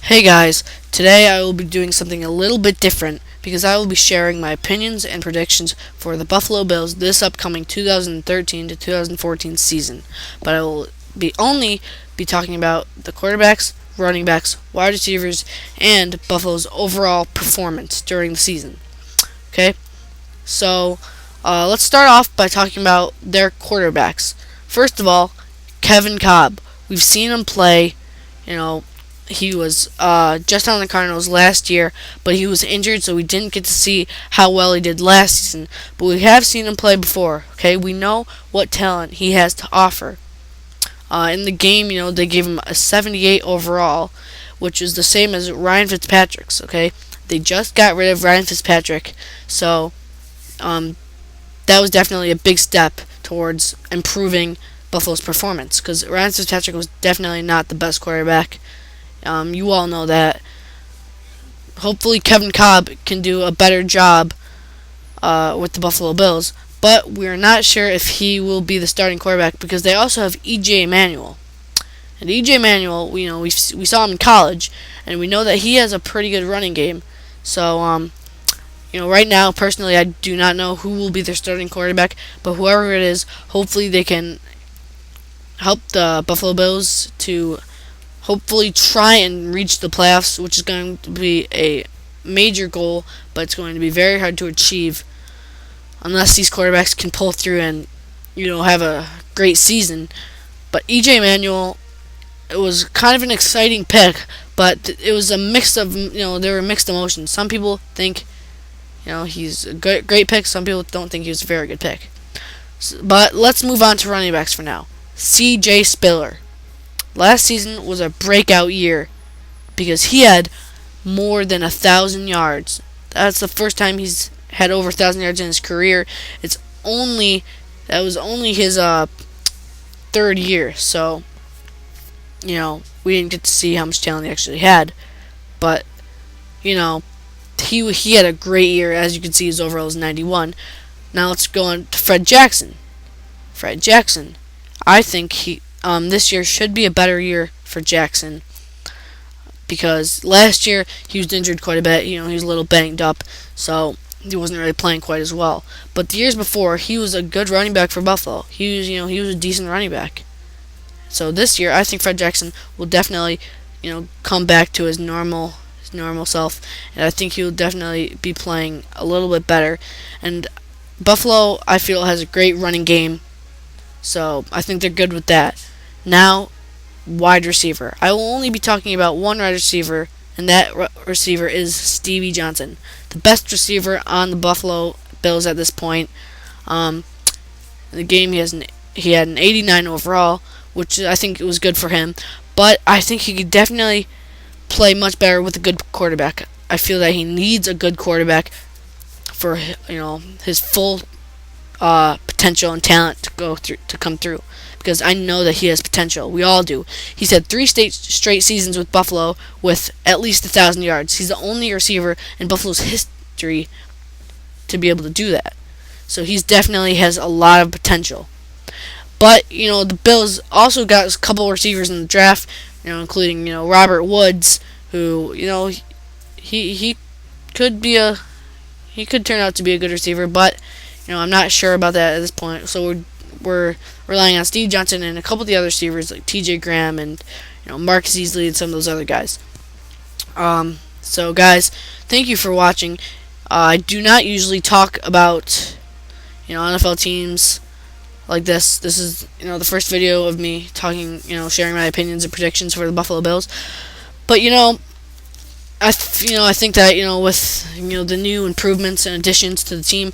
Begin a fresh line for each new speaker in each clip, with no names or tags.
Hey guys, today I will be doing something a little bit different because I will be sharing my opinions and predictions for the Buffalo Bills this upcoming 2013 to 2014 season. But I will only be talking about the quarterbacks, running backs, wide receivers, and Buffalo's overall performance during the season. Okay, so let's start off by talking about their quarterbacks. First of all, Kevin Kolb. We've seen him play, you know, he was just on the Cardinals last year, but he was injured, so we didn't get to see how well he did last season. But we have seen him play before. Okay, we know what talent he has to offer. In the game, they gave him a 78 overall, which is the same as Ryan Fitzpatrick's. Okay, they just got rid of Ryan Fitzpatrick, so that was definitely a big step towards improving Buffalo's performance, because Ryan Fitzpatrick was definitely not the best quarterback. You all know that. Hopefully Kevin Kolb can do a better job with the Buffalo Bills, but we're not sure if he will be the starting quarterback because they also have E.J. Manuel. And E.J. Manuel, we saw him in college, and we know that he has a pretty good running game. So, right now, personally, I do not know who will be their starting quarterback, but whoever it is, hopefully they can help the Buffalo Bills to hopefully try and reach the playoffs, which is going to be a major goal, but it's going to be very hard to achieve unless these quarterbacks can pull through and have a great season. But E.J. Manuel, it was kind of an exciting pick, but it was a mix of there were mixed emotions. Some people think he's a great pick. Some people don't think he was a very good pick. But let's move on to running backs for now. C.J. Spiller. Last season was a breakout year because he had more than 1,000 yards. That's the first time he's had over 1,000 yards in his career. That was only his third year, so we didn't get to see how much talent he actually had. But he had a great year. As you can see, his overall is 91. Now let's go on to Fred Jackson. Fred Jackson, I think this year should be a better year for Jackson because last year he was injured quite a bit. He was a little banged up, so he wasn't really playing quite as well. But the years before, he was a good running back for Buffalo. He was a decent running back. So this year, I think Fred Jackson will definitely, come back to his normal self, and I think he will definitely be playing a little bit better. And Buffalo, I feel, has a great running game, so I think they're good with that. Now, wide receiver. I will only be talking about one wide receiver, and that receiver is Stevie Johnson, the best receiver on the Buffalo Bills at this point. In the game, he had an 89 overall, which I think was good for him, but I think he could definitely play much better with a good quarterback. I feel that he needs a good quarterback for his full potential and talent to come through, because I know that he has potential. We all do. He's had 3 straight seasons with Buffalo with at least 1,000 yards. He's the only receiver in Buffalo's history to be able to do that. So he's definitely has a lot of potential. But the Bills also got a couple receivers in the draft, including Robert Woods, who he could turn out to be a good receiver, but I'm not sure about that at this point. So we're relying on Steve Johnson and a couple of the other receivers like T.J. Graham and Marcus Easley and some of those other guys. So guys, thank you for watching. I do not usually talk about NFL teams like this. This is the first video of me talking, sharing my opinions and predictions for the Buffalo Bills. But I think that with the new improvements and additions to the team,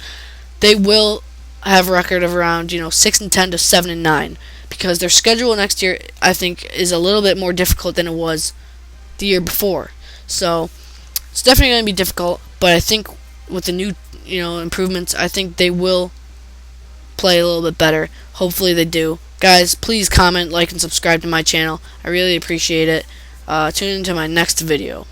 they will have a record of around 6-10 to 7-9, because their schedule next year, I think, is a little bit more difficult than it was the year before. So it's definitely going to be difficult, but I think with the new improvements, I think they will play a little bit better. Hopefully they do. Guys, please comment, like, and subscribe to my channel. I really appreciate it. Tune into my next video.